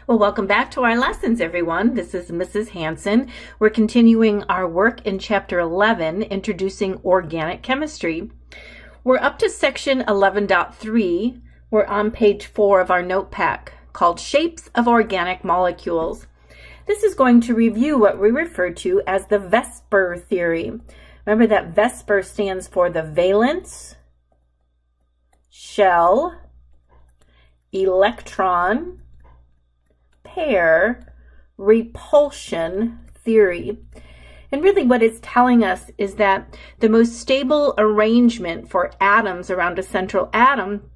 Well, welcome back to our lessons, everyone. This is Mrs. Hanson. We're continuing our work in Chapter 11, Introducing Organic Chemistry. We're up to Section 11.3. We're on page 4 of our note pack called Shapes of Organic Molecules. This is going to review what we refer to as the Vesper Theory. Remember that Vesper stands for the valence, shell, electron, pair, repulsion theory. And really what it's telling us is that the most stable arrangement for atoms around a central atom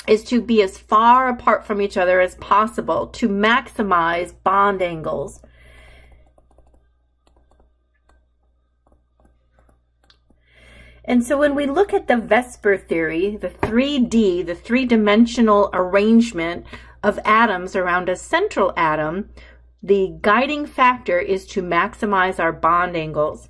is to be as far apart from each other as possible to maximize bond angles. And so when we look at the Vesper theory, the 3D, the three-dimensional arrangement of atoms around a central atom, the guiding factor is to maximize our bond angles.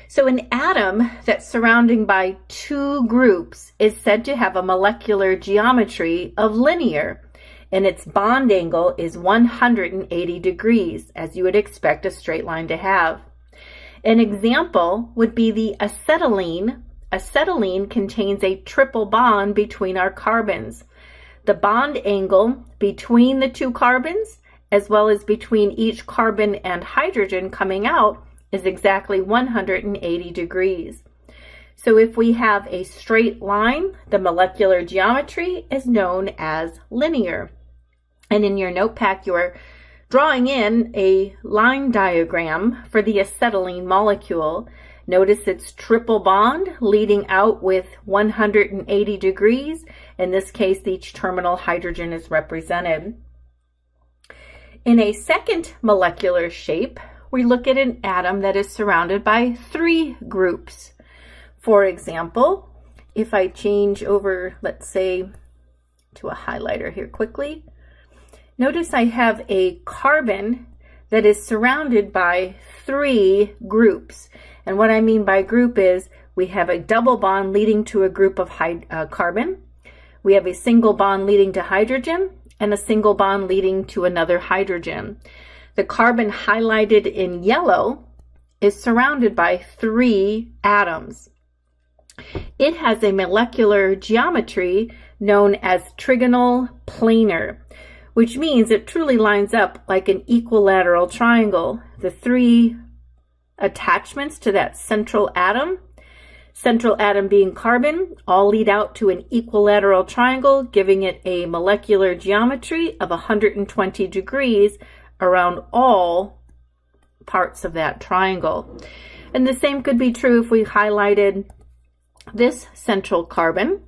So an atom that's surrounded by two groups is said to have a molecular geometry of linear, and its bond angle is 180 degrees, as you would expect a straight line to have. An example would be the acetylene. Acetylene contains a triple bond between our carbons. The bond angle between the two carbons, as well as between each carbon and hydrogen coming out, is exactly 180 degrees. So if we have a straight line, the molecular geometry is known as linear. And in your note pack, you're drawing in a line diagram for the acetylene molecule. Notice its triple bond leading out with 180 degrees. In this case, each terminal hydrogen is represented. In a second molecular shape, we look at an atom that is surrounded by three groups. For example, if I change over, let's say, to a highlighter here quickly, notice I have a carbon that is surrounded by three groups. And what I mean by group is we have a double bond leading to a group of carbon. We have a single bond leading to hydrogen and a single bond leading to another hydrogen. The carbon highlighted in yellow is surrounded by three atoms. It has a molecular geometry known as Trigonal Planar, which means it truly lines up like an equilateral triangle. The three attachments to that central atom being carbon, all lead out to an equilateral triangle, giving it a molecular geometry of 120 degrees around all parts of that triangle. And the same could be true if we highlighted this central carbon.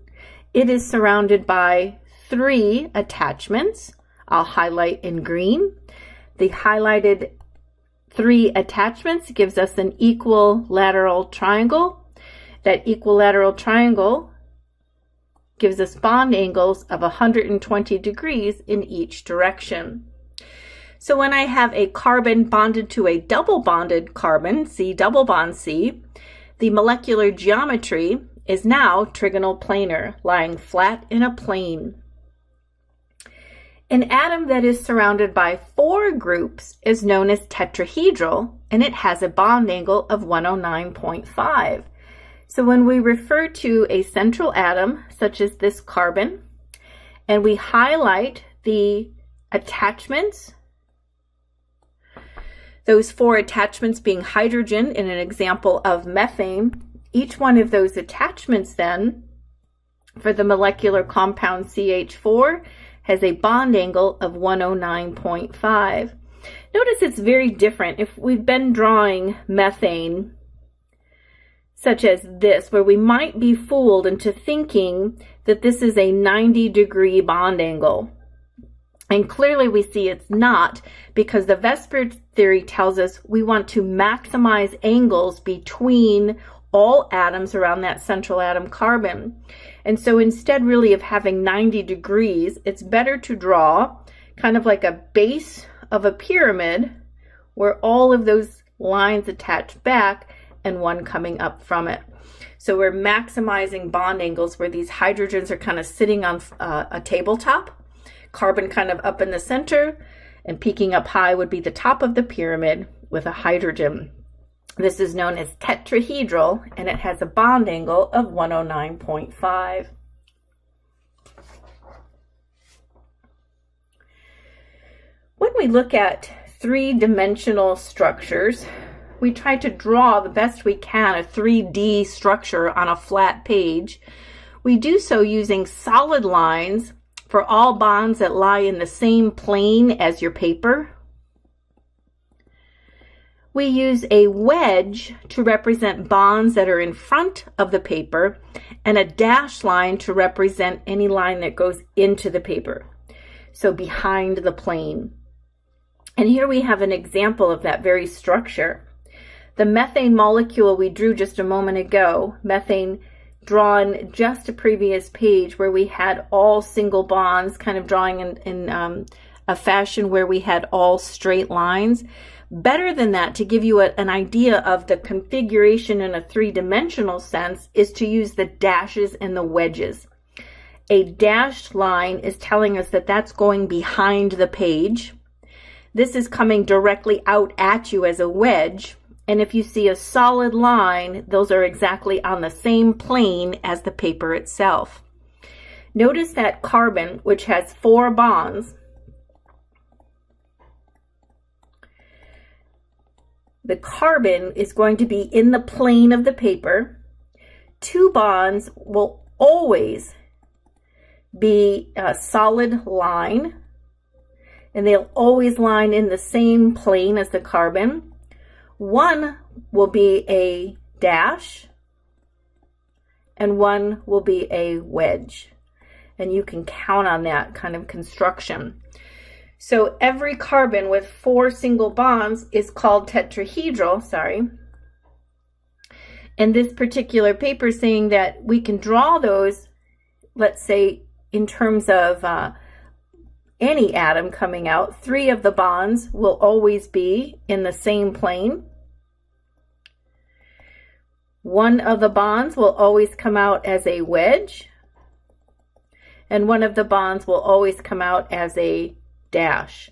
It is surrounded by three attachments. I'll highlight in green. The highlighted three attachments gives us an equilateral triangle. That equilateral triangle gives us bond angles of 120 degrees in each direction. So when I have a carbon bonded to a double bonded carbon, C double bond C, the molecular geometry is now trigonal planar, lying flat in a plane. An atom that is surrounded by four groups is known as tetrahedral, and it has a bond angle of 109.5. So when we refer to a central atom, such as this carbon, and we highlight the attachments, those four attachments being hydrogen in an example of methane, each one of those attachments then, for the molecular compound CH4, has a bond angle of 109.5. Notice it's very different. If we've been drawing methane, such as this, where we might be fooled into thinking that this is a 90-degree bond angle. And clearly we see it's not, because the Vesper theory tells us we want to maximize angles between all atoms around that central atom carbon. And so instead really of having 90 degrees, it's better to draw kind of like a base of a pyramid where all of those lines attach back and one coming up from it. So we're maximizing bond angles where these hydrogens are kind of sitting on a tabletop, Carbon kind of up in the center, and peaking up high would be the top of the pyramid with a hydrogen. This is known as tetrahedral, and it has a bond angle of 109.5. When we look at three-dimensional structures, we try to draw the best we can a 3D structure on a flat page. We do so using solid lines for all bonds that lie in the same plane as your paper. We use a wedge to represent bonds that are in front of the paper, and a dashed line to represent any line that goes into the paper, so behind the plane. And here we have an example of that very structure. The methane molecule we drew just a moment ago, methane drawn just a previous page where we had all single bonds, kind of drawing in a fashion where we had all straight lines. Better than that, to give you an idea of the configuration in a three-dimensional sense, is to use the dashes and the wedges. A dashed line is telling us that that's going behind the page. This is coming directly out at you as a wedge. And if you see a solid line, those are exactly on the same plane as the paper itself. Notice that carbon, which has 4 bonds, the carbon is going to be in the plane of the paper. 2 bonds will always be a solid line, and they'll always line in the same plane as the carbon. 1 will be a dash, and 1 will be a wedge. And you can count on that kind of construction. So every carbon with 4 single bonds is called tetrahedral, And this particular paper is saying that we can draw those, let's say, in terms of any atom coming out. 3 of the bonds will always be in the same plane. 1 of the bonds will always come out as a wedge, and 1 of the bonds will always come out as a dash.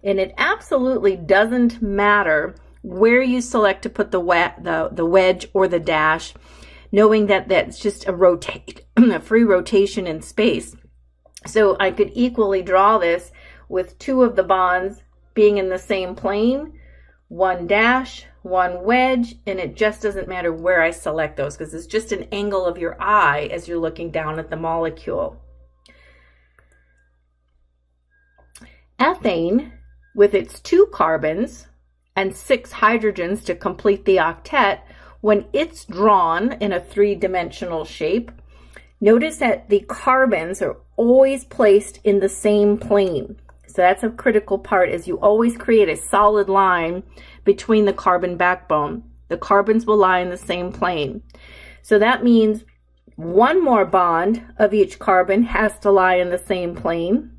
And it absolutely doesn't matter where you select to put the wedge or the dash, knowing that that's just a free rotation in space. So I could equally draw this with 2 of the bonds being in the same plane, 1 dash, 1 wedge, and it just doesn't matter where I select those, because it's just an angle of your eye as you're looking down at the molecule. Ethane, with its 2 carbons and 6 hydrogens to complete the octet, when it's drawn in a 3-dimensional shape, notice that the carbons are always placed in the same plane. So that's a critical part, is you always create a solid line between the carbon backbone. The carbons will lie in the same plane. So that means 1 more bond of each carbon has to lie in the same plane.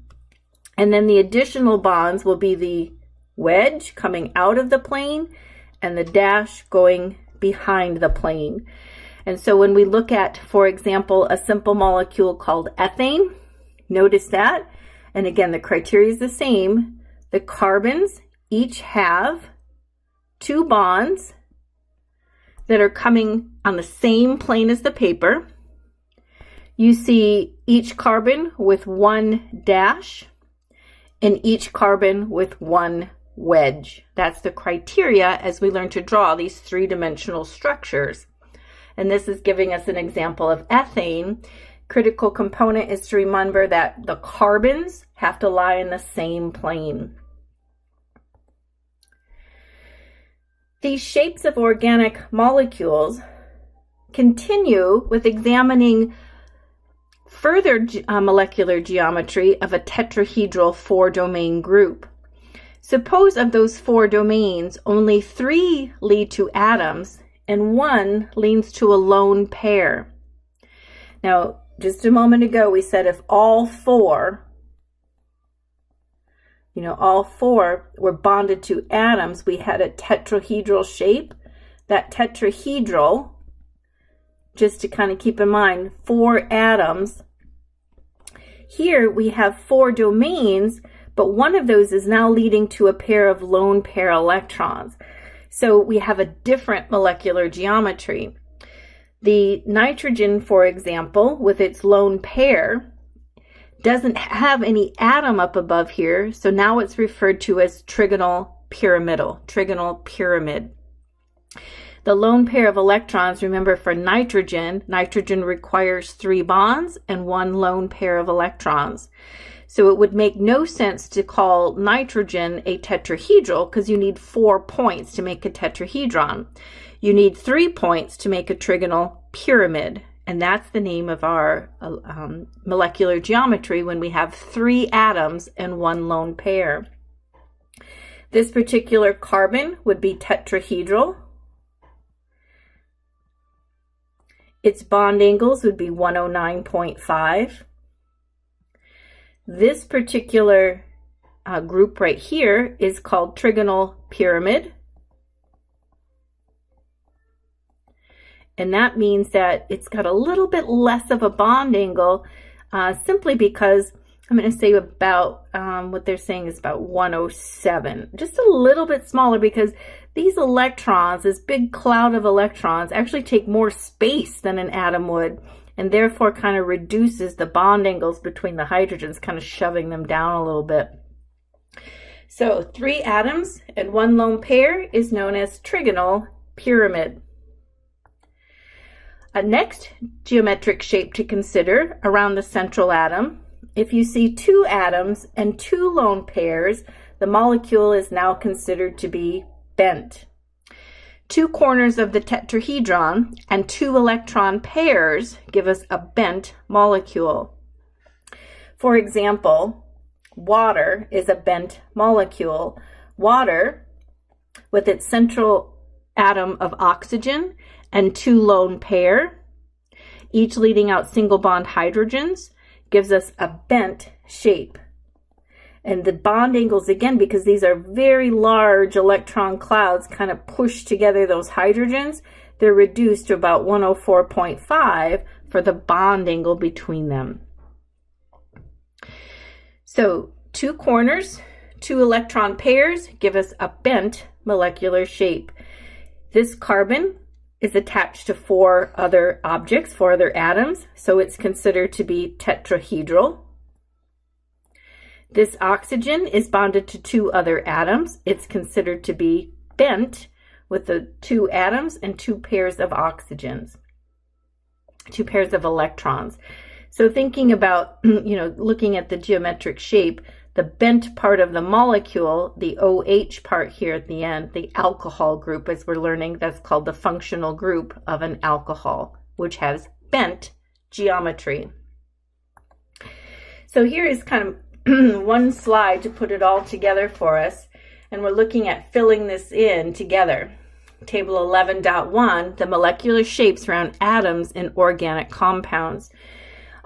And then the additional bonds will be the wedge coming out of the plane and the dash going behind the plane. And so when we look at, for example, a simple molecule called ethane, notice that, and again, the criteria is the same. The carbons each have 2 bonds that are coming on the same plane as the paper. You see each carbon with 1 dash and each carbon with 1 wedge. That's the criteria as we learn to draw these 3-dimensional structures. And this is giving us an example of ethane. Critical component is to remember that the carbons have to lie in the same plane. These shapes of organic molecules continue with examining further molecular geometry of a tetrahedral 4-domain group. Suppose of those 4 domains, only 3 lead to atoms and 1 leads to a lone pair. Now, just a moment ago, we said if all 4 were bonded to atoms, we had a tetrahedral shape. That tetrahedral, just to kind of keep in mind, 4 atoms, Here we have 4 domains, but one of those is now leading to a pair of lone pair electrons. So we have a different molecular geometry. The nitrogen, for example, with its lone pair, doesn't have any atom up above here, so now it's referred to as trigonal pyramid. The lone pair of electrons, remember for nitrogen requires 3 bonds and 1 lone pair of electrons. So it would make no sense to call nitrogen a tetrahedral because you need 4 points to make a tetrahedron. You need 3 points to make a trigonal pyramid, and that's the name of our molecular geometry when we have 3 atoms and 1 lone pair. This particular carbon would be tetrahedral. Its bond angles would be 109.5. This particular group right here is called Trigonal Pyramid. And that means that it's got a little bit less of a bond angle simply because I'm going to say about what they're saying is about 107. Just a little bit smaller because these electrons, this big cloud of electrons, actually take more space than an atom would, and therefore kind of reduces the bond angles between the hydrogens, kind of shoving them down a little bit. So 3 atoms and 1 lone pair is known as trigonal pyramid. A next geometric shape to consider around the central atom. If you see 2 atoms and 2 lone pairs, the molecule is now considered to be bent. 2 corners of the tetrahedron and 2 electron pairs give us a bent molecule. For example, water is a bent molecule. Water, with its central atom of oxygen and 2 lone pair, each leading out single bond hydrogens, gives us a bent shape. And the bond angles, again, because these are very large electron clouds, kind of push together those hydrogens, they're reduced to about 104.5 for the bond angle between them. So 2 corners, 2 electron pairs give us a bent molecular shape. This carbon is attached to 4 other objects, 4 other atoms, so it's considered to be tetrahedral. This oxygen is bonded to 2 other atoms. It's considered to be bent with the 2 atoms and 2 pairs of oxygens, 2 pairs of electrons. So thinking about, looking at the geometric shape, the bent part of the molecule, the OH part here at the end, the alcohol group, as we're learning, that's called the functional group of an alcohol, which has bent geometry. So here is kind of one slide to put it all together for us, and we're looking at filling this in together. Table 11.1, the molecular shapes around atoms in organic compounds.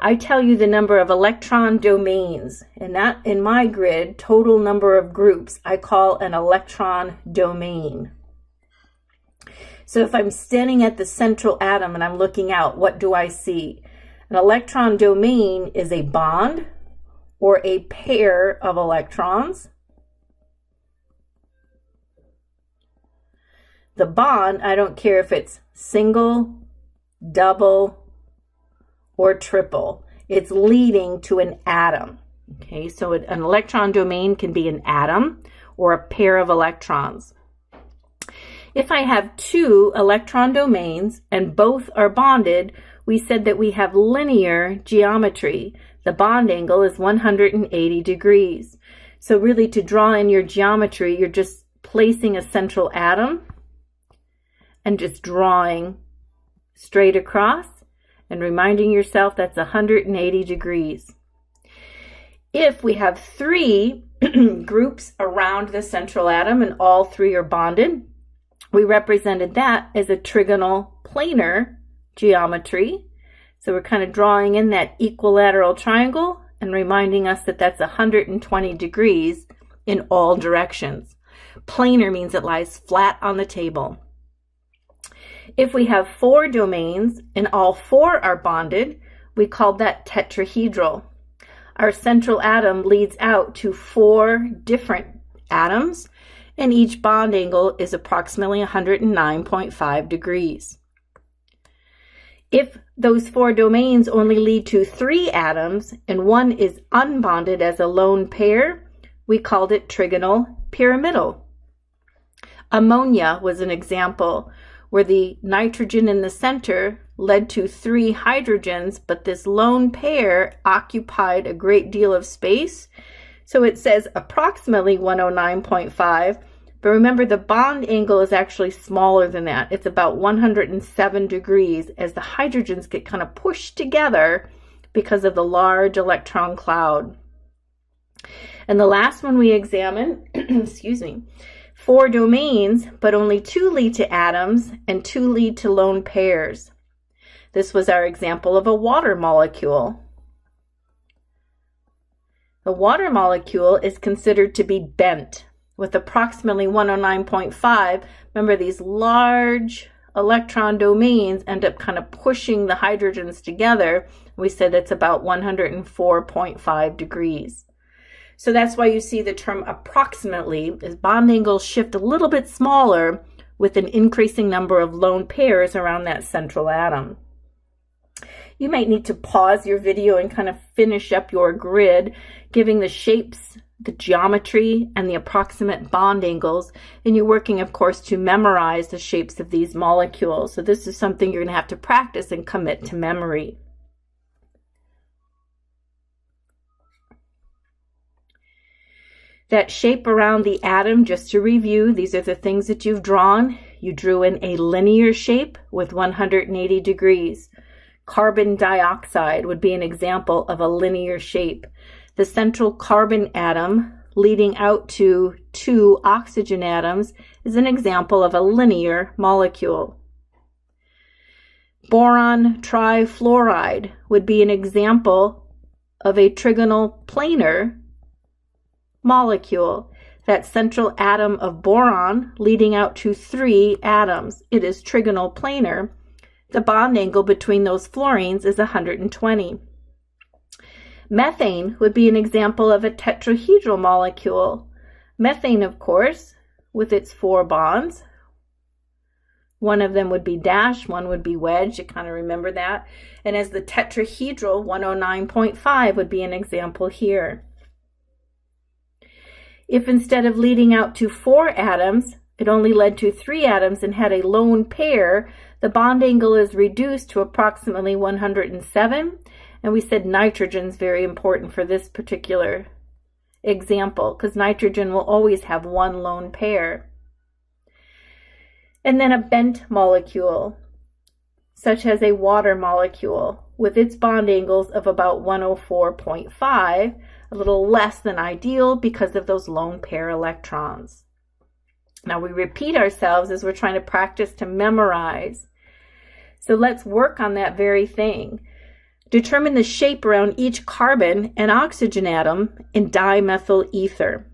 I tell you the number of electron domains, and that in my grid, total number of groups, I call an electron domain. So if I'm standing at the central atom and I'm looking out, what do I see? An electron domain is a bond or a pair of electrons. The bond, I don't care if it's single, double, or triple. It's leading to an atom. Okay, so an electron domain can be an atom or a pair of electrons. If I have 2 electron domains and both are bonded, we said that we have linear geometry. The bond angle is 180 degrees. So really, to draw in your geometry, you're just placing a central atom and just drawing straight across and reminding yourself that's 180 degrees. If we have 3 groups around the central atom and all 3 are bonded, we represented that as a trigonal planar geometry. So we're kind of drawing in that equilateral triangle and reminding us that that's 120 degrees in all directions. Planar means it lies flat on the table. If we have 4 domains and all 4 are bonded, we call that tetrahedral. Our central atom leads out to 4 different atoms, and each bond angle is approximately 109.5 degrees. If those 4 domains only lead to 3 atoms and one is unbonded as a lone pair, we called it trigonal pyramidal. Ammonia was an example where the nitrogen in the center led to 3 hydrogens, but this lone pair occupied a great deal of space. So it says approximately 109.5, but remember the bond angle is actually smaller than that. It's about 107 degrees as the hydrogens get kind of pushed together because of the large electron cloud. And the last one we examined, excuse me, 4 domains, but only 2 lead to atoms and 2 lead to lone pairs. This was our example of a water molecule. The water molecule is considered to be bent with approximately 109.5. Remember, these large electron domains end up kind of pushing the hydrogens together. We said it's about 104.5 degrees. So that's why you see the term approximately, as bond angles shift a little bit smaller with an increasing number of lone pairs around that central atom. You might need to pause your video and kind of finish up your grid, giving the shapes, the geometry, and the approximate bond angles. And you're working, of course, to memorize the shapes of these molecules. So this is something you're going to have to practice and commit to memory. That shape around the atom, just to review, these are the things that you've drawn. You drew in a linear shape with 180 degrees. Carbon dioxide would be an example of a linear shape. The central carbon atom leading out to 2 oxygen atoms is an example of a linear molecule. Boron trifluoride would be an example of a trigonal planar molecule. That central atom of boron leading out to 3 atoms. It is trigonal planar. The bond angle between those fluorines is 120. Methane would be an example of a tetrahedral molecule. Methane, of course, with its 4 bonds. One of them would be dash, one would be wedge. You kind of remember that. And as the tetrahedral, 109.5 would be an example here. If instead of leading out to 4 atoms, it only led to 3 atoms and had a lone pair, the bond angle is reduced to approximately 107. And we said nitrogen is very important for this particular example because nitrogen will always have 1 lone pair. And then a bent molecule, such as a water molecule, with its bond angles of about 104.5, a little less than ideal because of those lone pair electrons. Now we repeat ourselves as we're trying to practice to memorize. So let's work on that very thing. Determine the shape around each carbon and oxygen atom in dimethyl ether.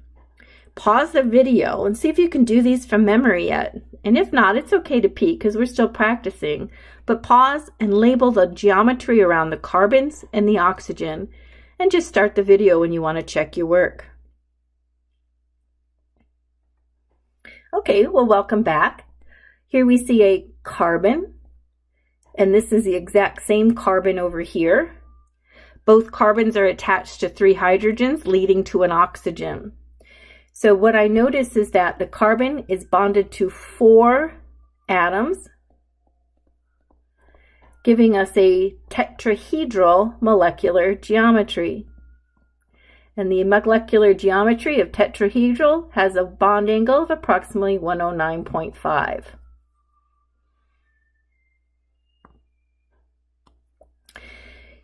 Pause the video and see if you can do these from memory yet. And if not, it's okay to peek because we're still practicing. But pause and label the geometry around the carbons and the oxygen. And just start the video when you want to check your work. Okay, well, welcome back. Here we see a carbon, and this is the exact same carbon over here. Both carbons are attached to 3 hydrogens, leading to an oxygen. So what I notice is that the carbon is bonded to 4 atoms, giving us a tetrahedral molecular geometry. And the molecular geometry of tetrahedral has a bond angle of approximately 109.5.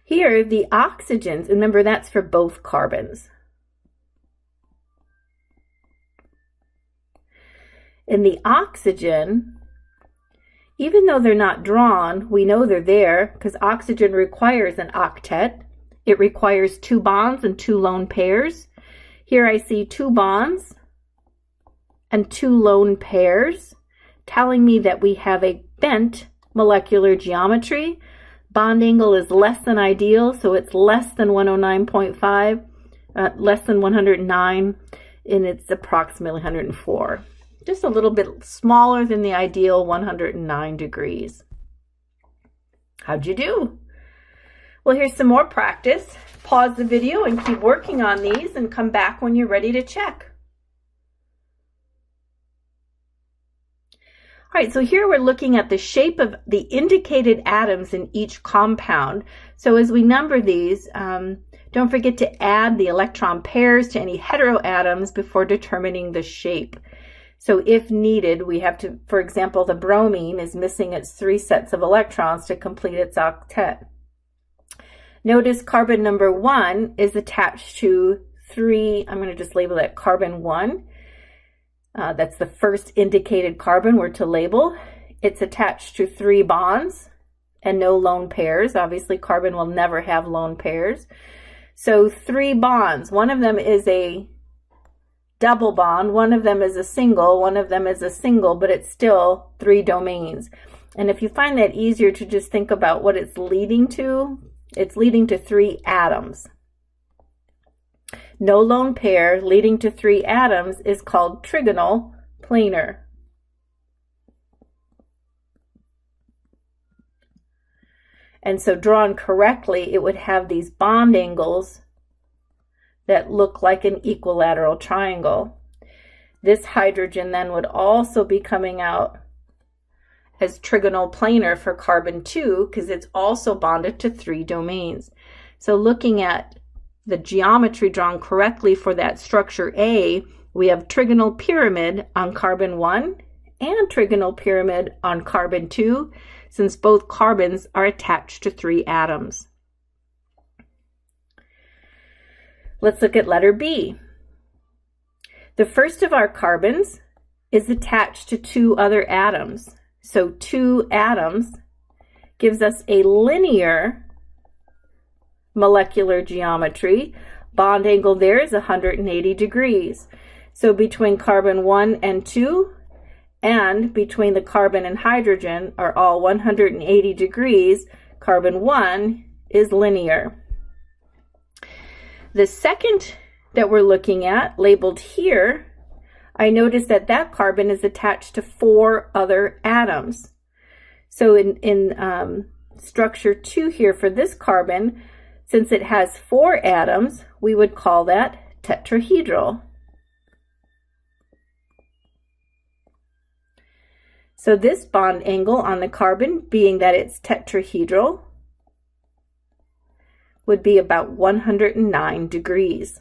Here, the oxygens, remember that's for both carbons. In the oxygen, even though they're not drawn, we know they're there because oxygen requires an octet. It requires 2 bonds and 2 lone pairs. Here I see 2 bonds and 2 lone pairs, telling me that we have a bent molecular geometry. Bond angle is less than ideal, so it's less than 109.5, less than 109, and it's approximately 104. Just a little bit smaller than the ideal 109 degrees. How'd you do? Well, here's some more practice. Pause the video and keep working on these and come back when you're ready to check. All right, so here we're looking at the shape of the indicated atoms in each compound. So as we number these, don't forget to add the electron pairs to any heteroatoms before determining the shape. So if needed, we have to, for example, the bromine is missing its 3 sets of electrons to complete its octet. Notice carbon number 1 is attached to 3, I'm going to just label that carbon 1. That's the first indicated carbon we're to label. It's attached to 3 bonds and no lone pairs. Obviously, carbon will never have lone pairs. So 3 bonds. One of them is a double bond. One of them is a single. One of them is a single, but it's still 3 domains. And if you find that easier to just think about what it's leading to 3 atoms. No lone pair leading to 3 atoms is called trigonal planar. And so drawn correctly, it would have these bond angles that look like an equilateral triangle. This hydrogen then would also be coming out as trigonal planar for carbon 2 because it's also bonded to 3 domains. So looking at the geometry drawn correctly for that structure A, we have trigonal pyramid on carbon 1 and trigonal pyramid on carbon 2, since both carbons are attached to 3 atoms. Let's look at letter B. The first of our carbons is attached to 2 other atoms. So 2 atoms gives us a linear molecular geometry. Bond angle there is 180 degrees. So between carbon 1 and 2 and between the carbon and hydrogen are all 180 degrees. Carbon 1 is linear. The second that we're looking at, labeled here, I notice that that carbon is attached to 4 other atoms. So in structure 2 here for this carbon, since it has 4 atoms, we would call that tetrahedral. So this bond angle on the carbon, being that it's tetrahedral, would be about 109 degrees.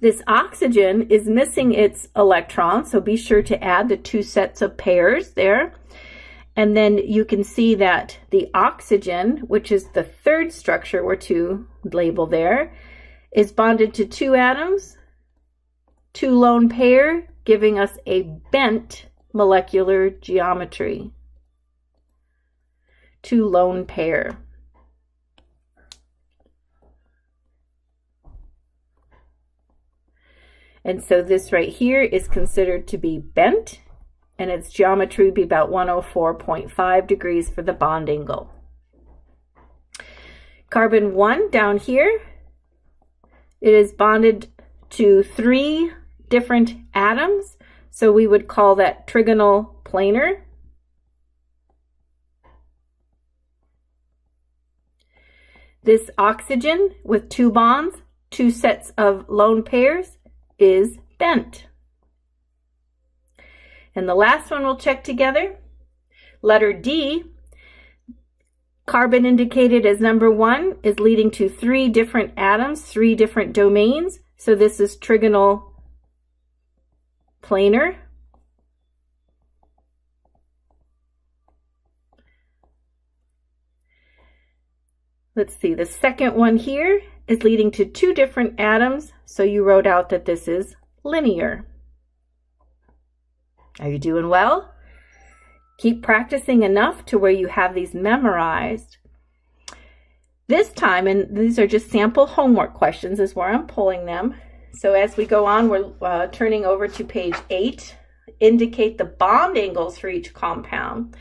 This oxygen is missing its electron, so be sure to add the 2 sets of pairs there. And then you can see that the oxygen, which is the third structure we're to label there, is bonded to 2 atoms, 2 lone pair, giving us a bent molecular geometry. 2 lone pair. And so this right here is considered to be bent, and its geometry would be about 104.5 degrees for the bond angle. Carbon 1 down here, it is bonded to 3 different atoms, so we would call that trigonal planar. This oxygen with 2 bonds, 2 sets of lone pairs, is bent. And the last one we'll check together, letter D, carbon indicated as number 1 is leading to 3 different atoms, 3 different domains. So this is trigonal planar. Let's see, the second one here is leading to 2 different atoms, so you wrote out that this is linear. Are you doing well? Keep practicing enough to where you have these memorized. This time, and these are just sample homework questions, is where I'm pulling them. So as we go on, we're turning over to page 8. Indicate the bond angles for each compound.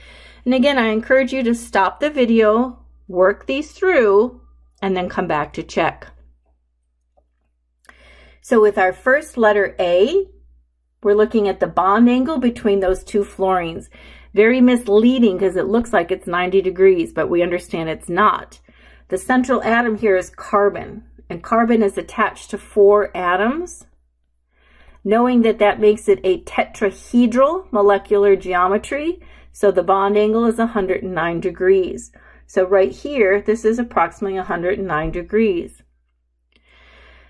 And again, I encourage you to stop the video, work these through, and then come back to check. So with our first letter A, we're looking at the bond angle between those two fluorines. Very misleading because it looks like it's 90 degrees, but we understand it's not. The central atom here is carbon, and carbon is attached to 4 atoms. Knowing that that makes it a tetrahedral molecular geometry, so the bond angle is 109 degrees. So right here, this is approximately 109 degrees.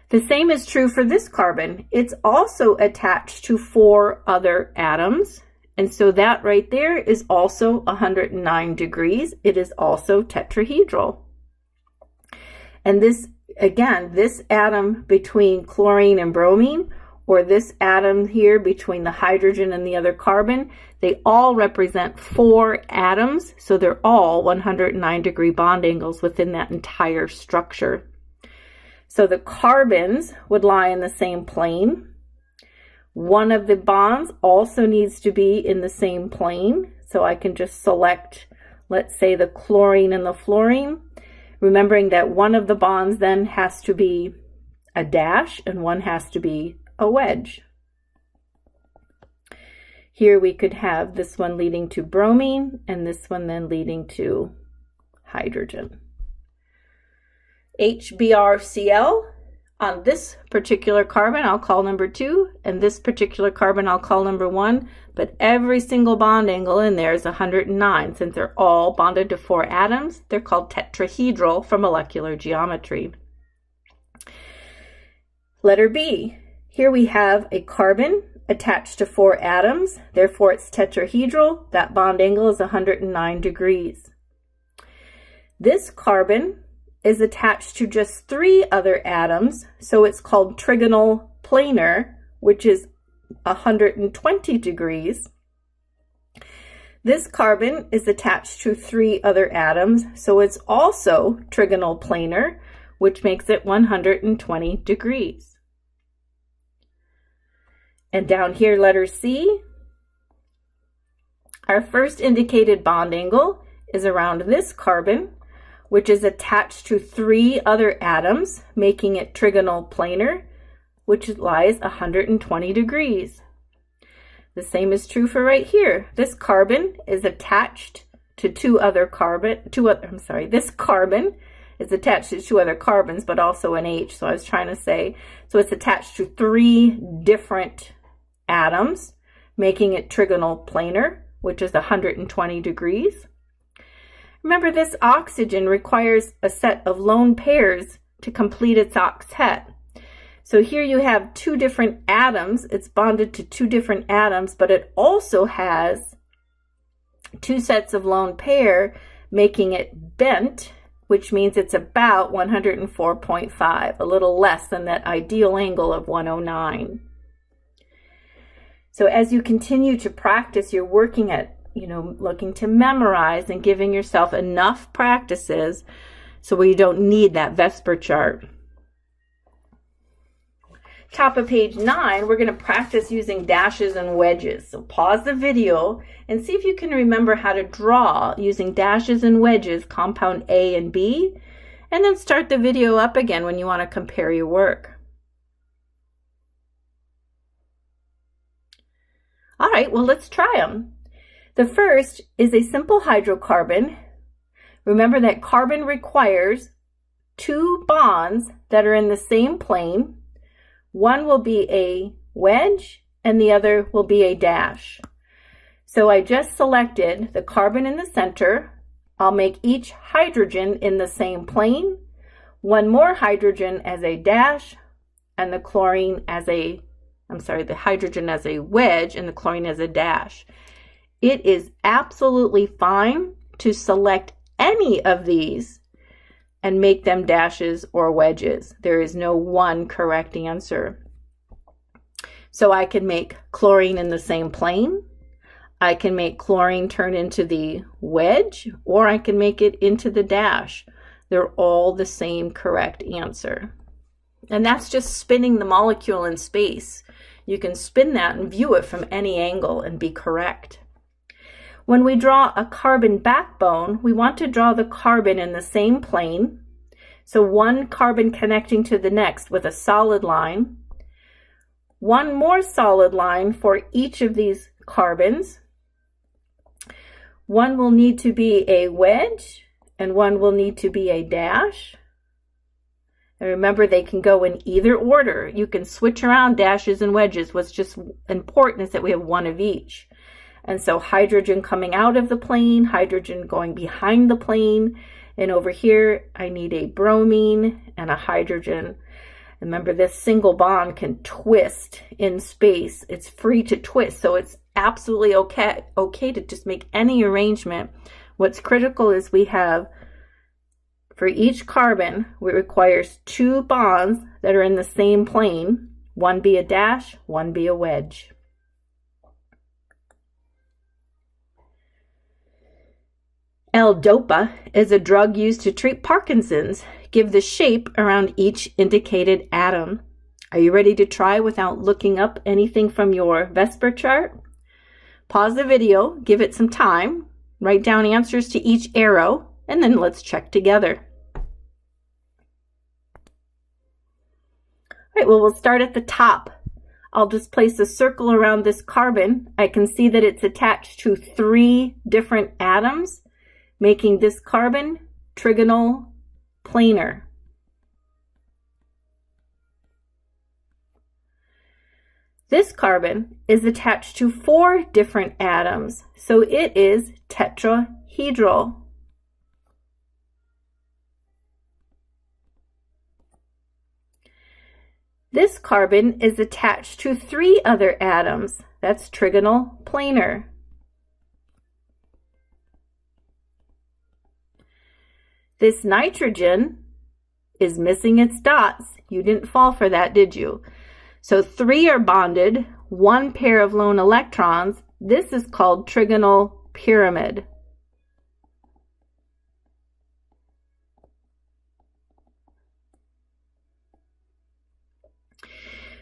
The same is true for this carbon. It's also attached to 4 other atoms. And so that right there is also 109 degrees. It is also tetrahedral. And this, again, this atom between chlorine and bromine, or this atom here between the hydrogen and the other carbon, they all represent 4 atoms. So they're all 109 degree bond angles within that entire structure. So the carbons would lie in the same plane. One of the bonds also needs to be in the same plane. So I can just select, let's say, the chlorine and the fluorine, remembering that one of the bonds then has to be a dash and one has to be a wedge. Here we could have this one leading to bromine and this one then leading to hydrogen. HBrCl. On this particular carbon, I'll call number 2, and this particular carbon, I'll call number 1, but every single bond angle in there is 109. Since they're all bonded to 4 atoms, they're called tetrahedral for molecular geometry. Letter B. Here we have a carbon attached to 4 atoms, therefore it's tetrahedral. That bond angle is 109 degrees. This carbon is attached to just 3 other atoms, so it's called Trigonal Planar, which is 120 degrees. This carbon is attached to 3 other atoms, so it's also Trigonal Planar, which makes it 120 degrees. And down here, letter C, our first indicated bond angle is around this carbon, which is attached to 3 other atoms, making it Trigonal Planar, which lies 120 degrees. The same is true for right here. This carbon is attached to this carbon is attached to 2 other carbons, but also an H, so I was trying to say, so it's attached to 3 different atoms, making it Trigonal Planar, which is 120 degrees. Remember, this oxygen requires a set of lone pairs to complete its octet. So here you have 2 different atoms. It's bonded to 2 different atoms, but it also has 2 sets of lone pair, making it bent, which means it's about 104.5, a little less than that ideal angle of 109. So as you continue to practice, you're working at looking to memorize and giving yourself enough practices so you don't need that Vesper chart. Top of page 9, we're going to practice using dashes and wedges. So pause the video and see if you can remember how to draw using dashes and wedges compound A and B, and then start the video up again when you want to compare your work. All right, well, let's try them. The first is a simple hydrocarbon. Remember that carbon requires 2 bonds that are in the same plane. One will be a wedge and the other will be a dash. So I just selected the carbon in the center. I'll make each hydrogen in the same plane, 1 more hydrogen as a dash, and the chlorine as the hydrogen as a wedge and the chlorine as a dash. It is absolutely fine to select any of these and make them dashes or wedges. There is no one correct answer. So I can make chlorine in the same plane. I can make chlorine turn into the wedge, or I can make it into the dash. They're all the same correct answer. And that's just spinning the molecule in space. You can spin that and view it from any angle and be correct. When we draw a carbon backbone, we want to draw the carbon in the same plane. So one carbon connecting to the next with a solid line. One more solid line for each of these carbons. One will need to be a wedge and one will need to be a dash. And remember, they can go in either order. You can switch around dashes and wedges. What's just important is that we have one of each. And so hydrogen coming out of the plane, hydrogen going behind the plane, and over here I need a bromine and a hydrogen. Remember, this single bond can twist in space. It's free to twist, so it's absolutely okay to just make any arrangement. What's critical is we have, for each carbon, it requires 2 bonds that are in the same plane. One be a dash, one be a wedge. L-DOPA is a drug used to treat Parkinson's. Give the shape around each indicated atom. Are you ready to try without looking up anything from your Vesper chart? Pause the video, give it some time, write down answers to each arrow, and then let's check together. All right, well, we'll start at the top. I'll just place a circle around this carbon. I can see that it's attached to 3 different atoms, making this carbon trigonal planar. This carbon is attached to 4 different atoms, so it is tetrahedral. This carbon is attached to 3 other atoms. That's trigonal planar. This nitrogen is missing its dots. You didn't fall for that, did you? So 3 are bonded, 1 pair of lone electrons. This is called Trigonal Pyramid.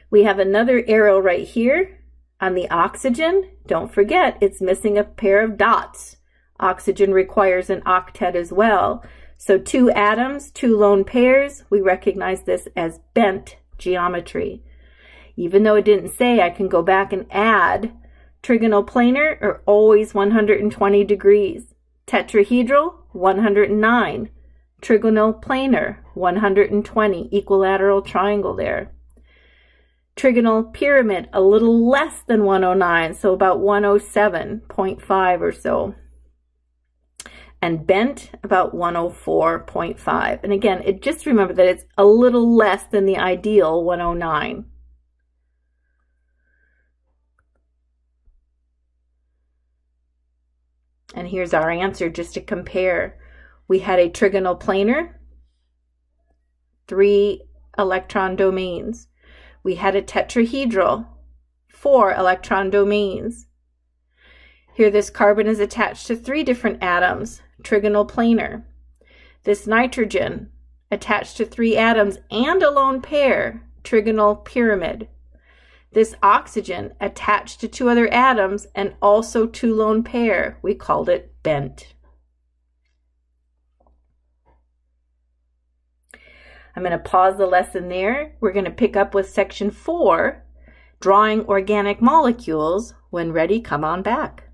We have another arrow right here on the oxygen. Don't forget, it's missing a pair of dots. Oxygen requires an octet as well. So 2 atoms, 2 lone pairs, we recognize this as bent geometry. Even though it didn't say, I can go back and add. Trigonal planar are always 120 degrees. Tetrahedral, 109. Trigonal planar, 120. Equilateral triangle there. Trigonal pyramid, a little less than 109, so about 107.5 or so. And bent, about 104.5. And again, just remember that it's a little less than the ideal 109. And here's our answer just to compare. We had a trigonal planar, 3 electron domains. We had a tetrahedral, 4 electron domains. Here this carbon is attached to 3 different atoms, trigonal planar. This nitrogen attached to 3 atoms and a lone pair, trigonal pyramid. This oxygen attached to 2 other atoms and also 2 lone pair. We called it bent. I'm going to pause the lesson there. We're going to pick up with section 4, drawing organic molecules. When ready, come on back.